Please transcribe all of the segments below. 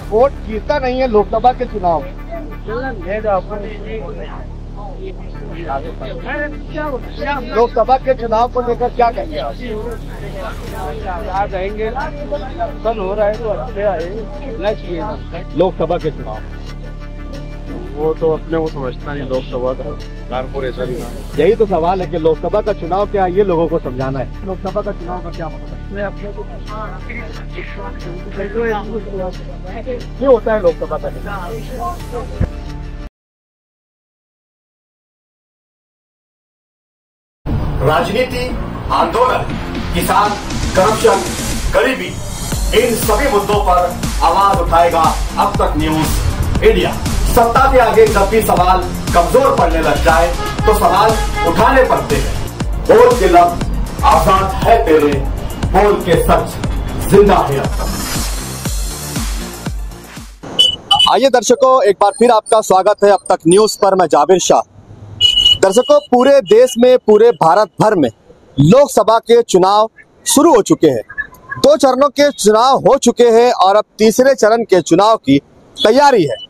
Vote गिरता नहीं है लोकसभा के चुनाव में। लोकसभा के चुनाव को लेकर क्या कहेंगे आप? कहेंगे कल हो रहा है तो अच्छे आए लोकसभा के चुनाव वो तो अपने को समझता नहीं लोकसभा का कारपोरेशन। यही तो सवाल है कि लोकसभा का चुनाव क्या है, ये लोगों को समझाना है। लोकसभा का चुनाव का क्या मतलब क्यों होता है लोकसभा का चुनाव? राजनीति, आंदोलन, किसान, करप्शन, गरीबी, इन सभी मुद्दों पर आवाज उठाएगा अब तक न्यूज इंडिया। सत्ता के आगे जब भी सवाल कमजोर पड़ने लग जाए तो सवाल उठाने पड़ते हैं। बोल के लफ्ज आजाद है तेरे, बोल के सच जिंदा है अब तक। आइए दर्शकों, एक बार फिर आपका स्वागत है अब तक न्यूज पर। मैं जाबिर शाह। दर्शकों, पूरे देश में, पूरे भारत भर में लोकसभा के चुनाव शुरू हो चुके हैं। 2 चरणों के चुनाव हो चुके हैं और अब तीसरे चरण के चुनाव की तैयारी है।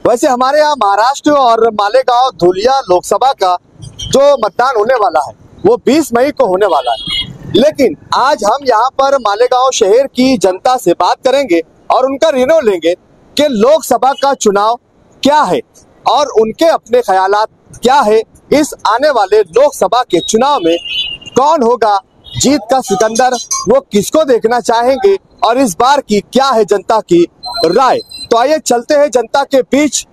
वैसे हमारे यहाँ महाराष्ट्र और मालेगांव धुलिया लोकसभा का जो मतदान होने वाला है वो 20 मई को होने वाला है। लेकिन आज हम यहाँ पर मालेगांव शहर की जनता से बात करेंगे और उनका रिव्यू लेंगे कि लोकसभा का चुनाव क्या है और उनके अपने ख्यालात क्या है। इस आने वाले लोकसभा के चुनाव में कौन होगा जीत का सिकंदर, वो किसको देखना चाहेंगे और इस बार की क्या है जनता की राय। तो आइए चलते हैं जनता के बीच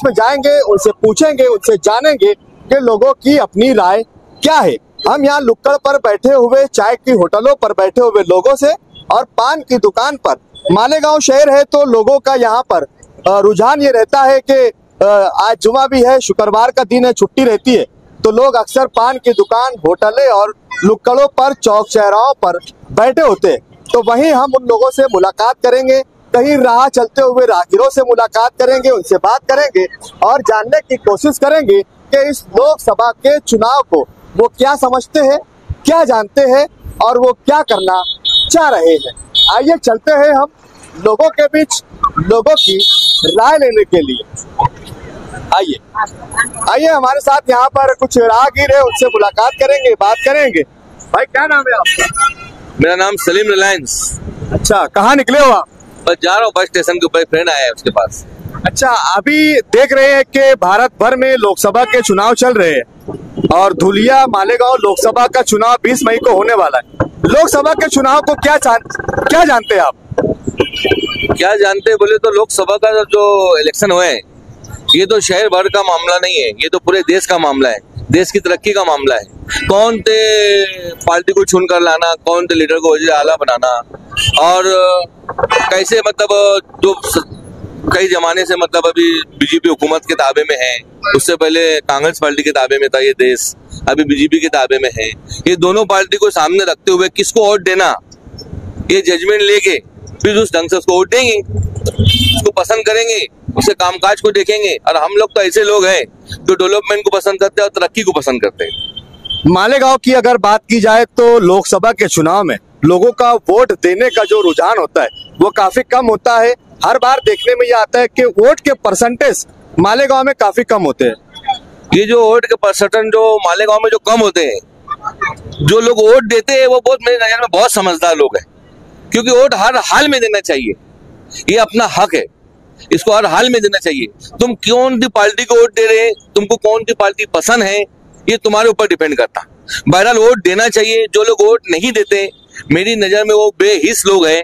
में जाएंगे, उनसे पूछेंगे, उनसे जानेंगे कि लोगों की अपनी राय क्या है। हम यहाँ लुक्कड़ पर बैठे हुए, चाय की होटलों पर बैठे हुए लोगों से और पान की दुकान पर, मालेगांव शहर है तो लोगों का यहाँ पर रुझान ये रहता है कि आज जुमा भी है, शुक्रवार का दिन है, छुट्टी रहती है, तो लोग अक्सर पान की दुकान, होटलें और लुक्कड़ों पर, चौक चौराहों पर बैठे होते हैं। तो वहीं हम उन लोगों से मुलाकात करेंगे, कहीं राह चलते हुए राहगीरों से मुलाकात करेंगे, उनसे बात करेंगे और जानने की कोशिश करेंगे कि इस लोकसभा के चुनाव को वो क्या समझते हैं, क्या जानते हैं और वो क्या करना चाह रहे हैं। आइए चलते हैं हम लोगों के बीच, लोगों की राय लेने के लिए। आइए हमारे साथ यहाँ पर कुछ राहगीर है, उनसे मुलाकात करेंगे, बात करेंगे। भाई क्या नाम है आपका? मेरा नाम सलीम रिलायंस। अच्छा, कहाँ निकले हो आप? बस जा रहा हूँ बस स्टेशन के ऊपर, फ्रेंड आया है उसके पास। अच्छा, अभी देख रहे हैं कि भारत भर में लोकसभा के चुनाव चल रहे हैं और धुलिया मालेगांव लोकसभा का चुनाव 20 मई को होने वाला है। लोकसभा के चुनाव को क्या जानते हैं आप? क्या जानते बोले तो लोकसभा का जो इलेक्शन हुए हैं ये तो शहर भर का मामला नहीं है, ये तो पूरे देश का मामला है, देश की तरक्की का मामला है। कौन थे पार्टी को चुन कर लाना, कौन थे लीडर को वजीर आला बनाना और कैसे मतलब जो कई जमाने से मतलब अभी बीजेपी हुकूमत के ताबे में है, उससे पहले कांग्रेस पार्टी के ताबे में था ये देश, अभी बीजेपी के ताबे में है। ये दोनों पार्टी को सामने रखते हुए किसको वोट देना, ये जजमेंट लेके फिर उस ढंग से उसको वोट देंगे, उसको पसंद करेंगे, उसके कामकाज को देखेंगे। और हम लोग तो ऐसे लोग हैं जो डेवलपमेंट को पसंद करते हैं और तरक्की को पसंद करते हैं। मालेगांव की अगर बात की जाए तो लोकसभा के चुनाव में लोगों का वोट देने का जो रुझान होता है वो काफी कम होता है। हर बार देखने में ये आता है कि वोट के परसेंटेज मालेगांव में काफी कम होते हैं। ये जो वोट के परसेंटेज जो मालेगांव में जो कम होते हैं, जो लोग वोट देते हैं वो बहुत, मेरी नजर में बहुत समझदार लोग हैं, क्योंकि वोट हर हाल में देना चाहिए, ये अपना हक है, इसको हर हाल में देना चाहिए। तुम कौन सी पार्टी को वोट दे रहे हैं, तुमको कौन सी पार्टी पसंद है, ये तुम्हारे ऊपर डिपेंड करता। बहरहाल वोट देना चाहिए। जो लोग वोट नहीं देते मेरी नजर में वो बेहिस लोग हैं,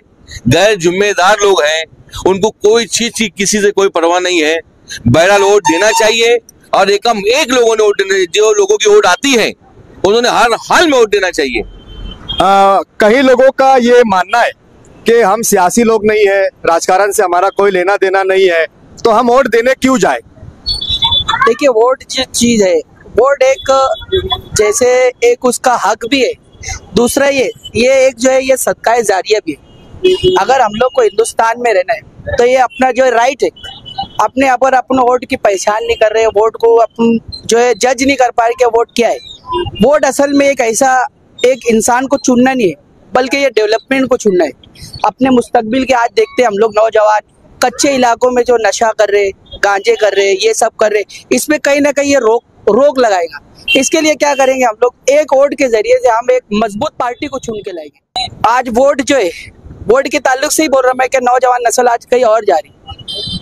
गैर जिम्मेदार लोग हैं, उनको कोई चीज किसी से कोई परवाह नहीं है। बहरहाल वोट देना चाहिए और एक लोगों ने वोट देना, जो लोगों की वोट आती है उन्होंने हर हाल में वोट देना चाहिए। कई लोगों का ये मानना है कि हम सियासी लोग नहीं है, राजकारण से हमारा कोई लेना देना नहीं है, तो हम वोट देने क्यों जाए? देखिए, वोट जो चीज है, वोट एक जैसे एक उसका हक भी है, दूसरा ये एक जो है ये सदका जारिया भी है। अगर हम लोग को हिंदुस्तान में रहना है तो ये अपना जो है राइट है। अपने अगर अपन वोट की पहचान नहीं कर रहे, वोट को अपन जो है जज नहीं कर पा रहे कि वोट क्या है। वोट असल में एक ऐसा एक इंसान को चुनना नहीं है, बल्कि ये डेवलपमेंट को चुनना है। अपने मुस्तकबिल के आज देखते हैं हम लोग नौजवान कच्चे इलाकों में जो नशा कर रहे, गांजे कर रहे, ये सब कर रहे, इसमें कहीं ना कहीं ये रोक लगाएगा। इसके लिए क्या करेंगे हम लोग, एक वोट के जरिए से हम एक मजबूत पार्टी को चुन के लाएंगे। आज वोट जो है, वोट के ताल्लुक से ही बोल रहा मैं कि नौजवान नस्ल आज कहीं और जा रही,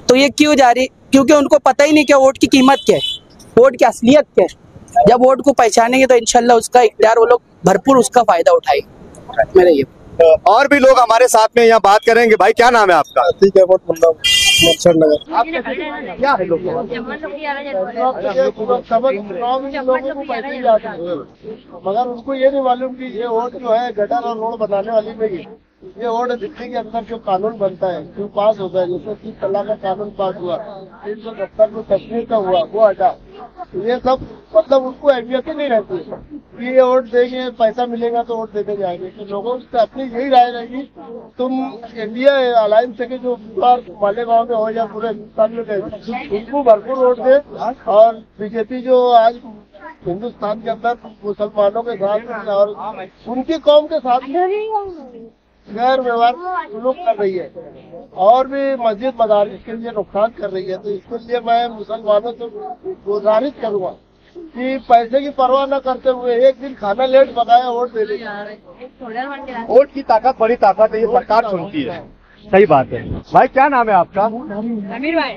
तो ये क्यों जा रही? क्योंकि उनको पता ही नहीं कि वोट की कीमत क्या है, वोट की असलियत क्या है। जब वोट को पहचानेंगे तो इंशाल्लाह उसका इख्तियार वो लोग भरपूर उसका फायदा उठाएंगे। मेरा ये और भी लोग हमारे साथ में यहाँ बात करेंगे। भाई क्या नाम है आपका? ठीक है, बहुत मतलब नगर क्या है लोग मगर उनको ये नहीं मालूम कि ये वोट जो है गटर और रोड बनाने वाली नहीं है। ये वोट दिल्ली के अंदर जो कानून बनता है, जो पास होता है, जैसे 30 तलाक का कानून पास हुआ, 370 में कश्मीर का हुआ, वो हटा, ये सब मतलब उनको अहमियत ही नहीं रहती कि ये वोट देंगे पैसा मिलेगा तो वोट देते जाएंगे। तो लोगों से अपनी यही राय रहेगी, तुम इंडिया अलायंस के जो मालेगांव में हो या पूरे हिंदुस्तान में गए, उनको भरपूर वोट दे। और बीजेपी जो आज हिंदुस्तान के अंदर मुसलमानों के साथ और उनकी कौम के साथ गैर व्यवहार सुलूक कर रही है और भी मस्जिद मदारिस के लिए नुकसान कर रही है, तो इसके लिए मैं मुसलमानों से गुजारिश करूंगा कि पैसे की परवाह न करते हुए एक दिन खाना लेट पकाया वोट दे देंगे। वोट की ताकत बड़ी ताकत है, ये सरकार सुनती है। सही बात है। भाई क्या नाम है आपका? अमीर भाई।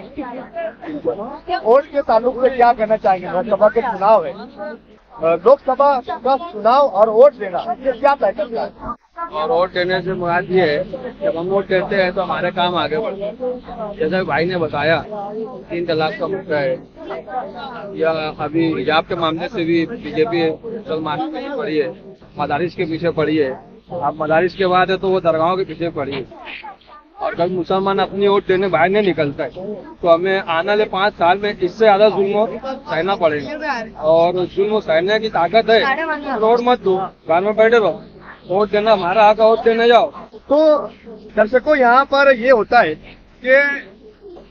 वोट के ताल्लुक से क्या कहना चाहेंगे? लोकसभा के चुनाव है, लोकसभा का चुनाव और वोट देना, ये क्या तय करता है? और वोट देने से मुराद ये है, जब हम वोट देते हैं तो हमारे काम आगे बढ़ते हैं। जैसे भाई ने बताया 3 तलाक का मुद्दा है, या अभी हिजाब के मामले से भी बीजेपी मुसलमानों के पीछे पड़ी है, मदारिस के पीछे पड़ी है। अब मदारिस के बाद है तो वो दरगाहों के पीछे पड़ी है। और कभी मुसलमान अपनी वोट देने बाहर नहीं निकलता है तो हमें आने वाले 5 साल में इससे ज्यादा जुल्म सहना पड़ेगा। और जुल्म सहने की ताकत है, रोड मत दो, घर में बैठे रहो, वोट देना हमारा हक, वोट देने जाओ। तो दर्शकों, यहाँ पर ये होता है कि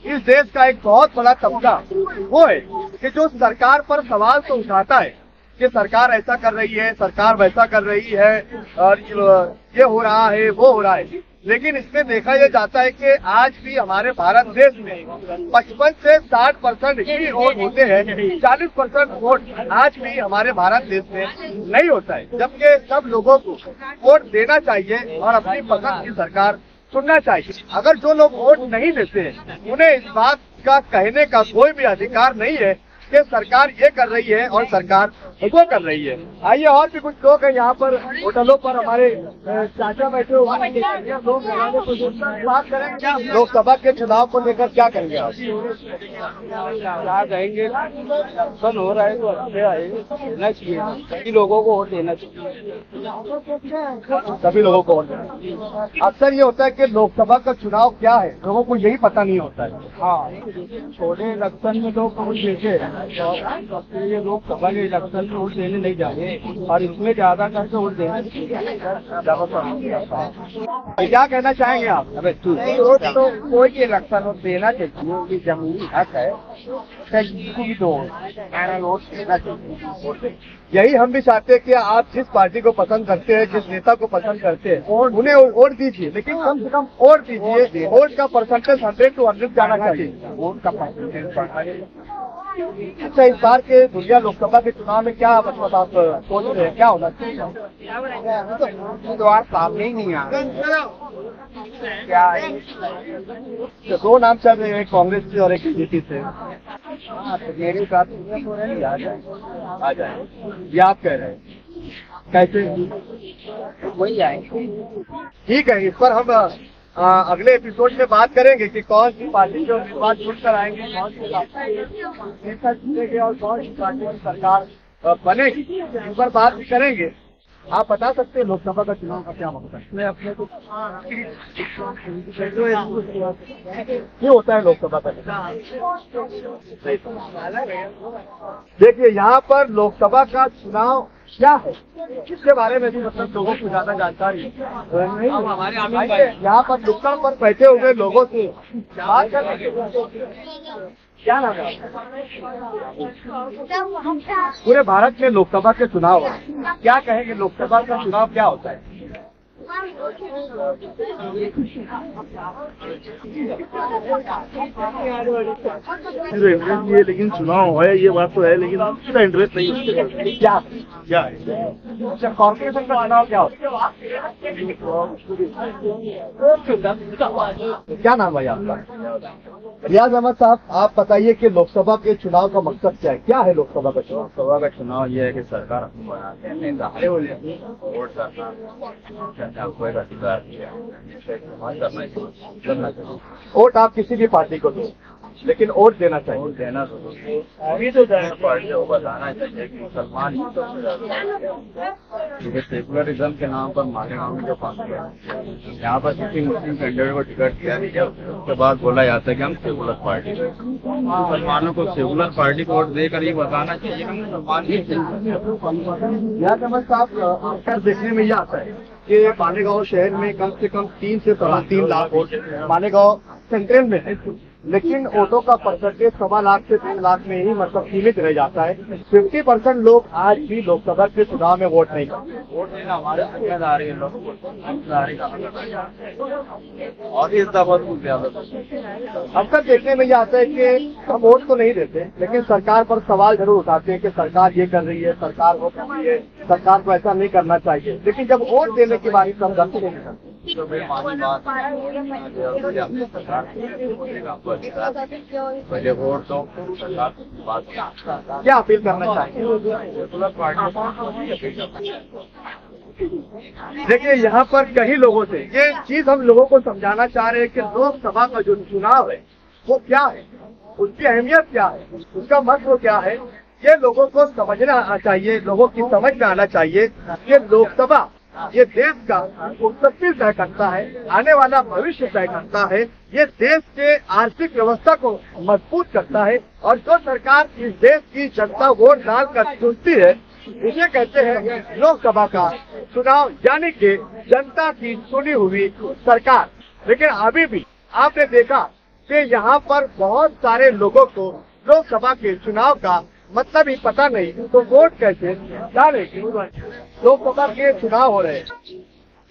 इस देश का एक बहुत बड़ा तबका वो है कि जो सरकार पर सवाल तो उठाता है कि सरकार ऐसा कर रही है, सरकार वैसा कर रही है, और ये हो रहा है, वो हो रहा है। लेकिन इसमें देखा यह जाता है कि आज भी हमारे भारत देश में 55 से 60% ही वोट होते हैं, 40% वोट आज भी हमारे भारत देश में नहीं होता है। जबकि सब लोगों को वोट देना चाहिए और अपनी पसंद की सरकार चुनना चाहिए। अगर जो लोग वोट नहीं देते हैं, उन्हें इस बात का कहने का कोई भी अधिकार नहीं है कि सरकार ये कर रही है और सरकार वो कर रही है। आइए, और भी कुछ लोग हैं यहाँ पर, होटलों पर हमारे चाचा बैठे हुए बात करेंगे। क्या लोकसभा के चुनाव को लेकर क्या करेंगे आप? क्या कहेंगे, इलेक्शन हो रहा है तो अच्छे आएंगे, देना चाहिए, सभी लोगों को वोट देना चाहिए, सभी लोगों को वोट देना। अक्सर ये होता है कि लोकसभा का चुनाव क्या है, लोगों को यही पता नहीं होता है। हाँ, छोटे इलेक्शन में लोग वोट देते हैं, ये लोकसभा के इलेक्शन में वोट देने नहीं जाते, और इसमें ज्यादा करके वोट देना क्या कहना चाहेंगे आप? वोट तो कोई भी इलेक्शन वोट देना चाहिए, ये जमहूरी हक है, किसी भी दो वोट देना चाहिए। यही हम भी चाहते हैं कि आप जिस पार्टी को पसंद करते हैं, जिस नेता को पसंद करते हैं, उन्हें वोट दीजिए, लेकिन कम से कम वोट दीजिए। वोट का परसेंटेज 100 to 100 जाना चाहिए। वोट का परसेंटेज। अच्छा, इस बार के दुनिया लोकसभा के चुनाव में क्या मतलब आप सोच रहे हैं, क्या होना चाहिए? तो आज सामने ही नहीं आ क्या तो 2 नाम चल रहे हैं, कांग्रेस से और एक बीजेपी से। मेरे साथ आ जाए, ये आप कह रहे हैं, कैसे? वही आएंगे। ठीक है, इस पर हम अगले एपिसोड में बात करेंगे कि कौन सी पार्टी के उम्मीदवार चुन कर आएंगे, कौन सी नेता चुनेंगे और कौन सी पार्टी की सरकार बनेगी, इस पर बात भी करेंगे। आप बता सकते हैं लोकसभा का चुनाव का क्या मकसद है? मैं अपने को क्यों होता है लोकसभा का चुनाव? देखिए, यहाँ पर लोकसभा का चुनाव क्या है, इसके बारे में भी मतलब लोगों को ज्यादा जानकारी नहीं। हमारे यहाँ पर नुक्कड़ पर बैठे हुए लोगों से बात करने। क्या नाम है? पूरे भारत में लोकसभा के चुनाव है, क्या कहेंगे लोकसभा का चुनाव क्या होता है? इंटरेस्ट है, लेकिन चुनाव है ये बात तो है, लेकिन उसका इंटरेस्ट नहीं है। क्या है कॉर्पोरेशन का चुनाव क्या होता है? क्या नाम है आपका? रियाज अहमद साहब, आप बताइए कि लोकसभा के चुनाव का मकसद क्या है? क्या है लोकसभा का चुनाव? लोकसभा का चुनाव ये है कि सरकार हमको बनाते हैं, वोट करना, जनता को एक अधिकार दिया, करना चाहिए। वोट आप किसी भी पार्टी को दो, लेकिन वोट देना चाहिए। वोट देना अभी तो पार्टी को बताना चाहिए कि मुसलमान ही तो क्योंकि सेकुलरिज्म के नाम पर मालेगांव में जो पार्टी है, यहाँ पर किसी मुस्लिम कैंडिडेट को टिकट दिया नहीं, उसके बाद बोला जाता है कि हम सेकुलर पार्टी, मुसलमानों को सेकुलर पार्टी को वोट देकर ये बताना चाहिए कि मुसलमान ही। रियाज अहमद साहब, अक्सर देखने में ये आता है कि मालेगांव शहर में कम से कम 3 से 3.5 लाख वोट मालेगांव सेंट्रल में है, लेकिन वोटों का परसेंटेज 1.25 लाख से 3 लाख में ही मतलब सीमित रह जाता है। 50% लोग आज भी लोकसभा के चुनाव में वोट नहीं करते। वोट देना हमारे जिम्मेदारी है, लोग और इस दफा कुछ ज्यादा अक्सर देखने में ये आता है कि हम वोट तो नहीं देते, लेकिन सरकार पर सवाल जरूर उठाते हैं कि सरकार ये कर रही है, सरकार वो कर रही है, सरकार को ऐसा नहीं करना चाहिए, लेकिन जब वोट देने की बारी सब गलत नहीं करते। पहले वोट दो, क्या अपील करना चाहिए? देखिए, यहाँ पर कई लोगों से ये चीज हम लोगों को समझाना चाह रहे हैं कि लोकसभा का जो चुनाव है वो क्या है, उसकी अहमियत क्या है, उसका महत्व क्या है, ये लोगों को समझना चाहिए, लोगों की समझ में आना चाहिए कि लोकसभा ये देश का उत्पत्ति तय करता है, आने वाला भविष्य तय करता है, ये देश के आर्थिक व्यवस्था को मजबूत करता है, और जो सरकार इस देश की जनता वोट डालकर चुनती है, इसे कहते हैं लोकसभा का चुनाव, यानी कि जनता की चुनी हुई सरकार। लेकिन अभी भी आपने देखा कि यहाँ पर बहुत सारे लोगों को लोकसभा के चुनाव का मतलब ही पता नहीं, तो वोट कैसे डालेंगे? लोकसभा के चुनाव हो रहे हैं,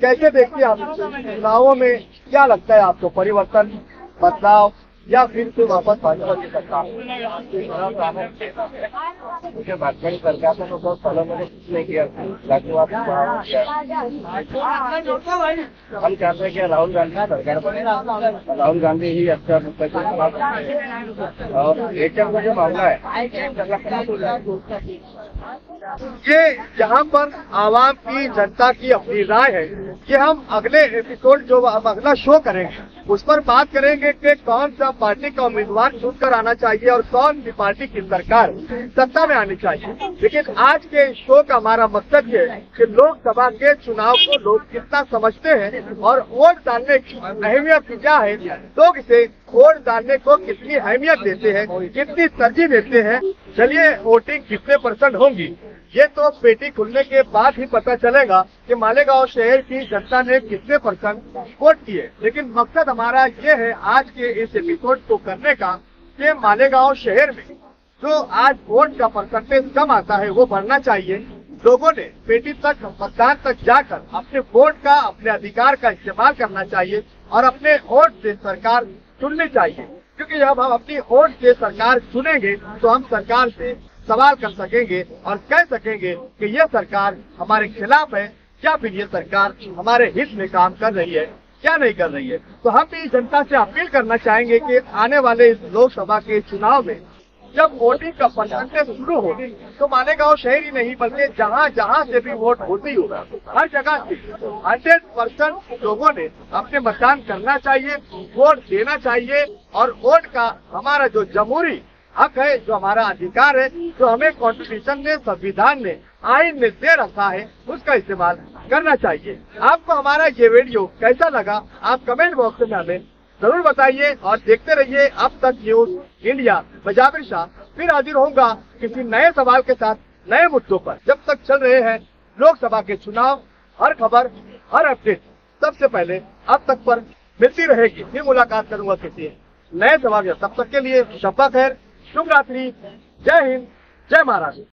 कैसे देखते हैं आप चुनावों में? क्या लगता है आपको, परिवर्तन, बदलाव, या फिर से वापस भाजपा की सरकार? सरकार ने तो बहुत सालों में कुछ नहीं किया, हम चाहते हैं कि राहुल गांधी सरकार बने, राहुल गांधी ही अच्छा और एटीएम का जो मामला है, ये यहाँ पर आवाम की, जनता की अपनी राय है कि हम अगले एपिसोड जो अगला शो करेंगे उस पर बात करेंगे कि कौन सा पार्टी का उम्मीदवार चुनकर आना चाहिए और कौन सी पार्टी की सरकार सत्ता में आनी चाहिए। लेकिन आज के शो का हमारा मकसद ये है कि लोकसभा के चुनाव को लोग कितना समझते हैं और वोट डालने की अहमियत क्या है, लोग इसे वोट डालने को कितनी अहमियत देते हैं, कितनी तरजीह देते हैं। चलिए, वोटिंग कितने % होंगी ये तो पेटी खुलने के बाद ही पता चलेगा कि मालेगांव शहर की जनता ने कितने % वोट किए। लेकिन मकसद हमारा ये है आज के इस एपिसोड को करने का कि मालेगांव शहर में जो आज वोट का % कम आता है वो बढ़ना चाहिए। लोगों ने पेटी तक, मतदान तक जाकर अपने वोट का, अपने अधिकार का इस्तेमाल करना चाहिए और अपने वोट से सरकार चुननी चाहिए, क्योंकि जब हम अपनी वोट से सरकार चुनेंगे तो हम सरकार से सवाल कर सकेंगे और कह सकेंगे कि ये सरकार हमारे खिलाफ है या फिर ये सरकार हमारे हित में काम कर रही है, क्या नहीं कर रही है। तो हम भी जनता से अपील करना चाहेंगे कि आने वाले इस लोकसभा के चुनाव में जब वोटिंग का % शुरू हो तो मालेगांव शहर ही नहीं बल्कि जहाँ जहाँ से भी वोट होती होगा, हर जगह से 100% लोगों ने अपने मतदान करना चाहिए, वोट देना चाहिए। और वोट का हमारा जो जमहूरी हक है, जो हमारा अधिकार है, जो हमें कॉन्स्टिट्यूशन ने, संविधान ने, आइन ने दे रखा है, उसका इस्तेमाल करना चाहिए। आपको हमारा ये वीडियो कैसा लगा आप कमेंट बॉक्स में हमें जरूर बताइए और देखते रहिए अब तक न्यूज इंडिया। मैं जाबिर शाह फिर हाजिर होऊंगा किसी नए सवाल के साथ, नए मुद्दों पर। जब तक चल रहे हैं लोकसभा के चुनाव, हर खबर, हर अपडेट सबसे पहले अब तक पर मिलती रहेगी। फिर मुलाकात करूंगा किसी नए सवाल। तब तक के लिए शब्बा खैर, शुभ रात्रि, जय हिंद, जय महाराष्ट्र।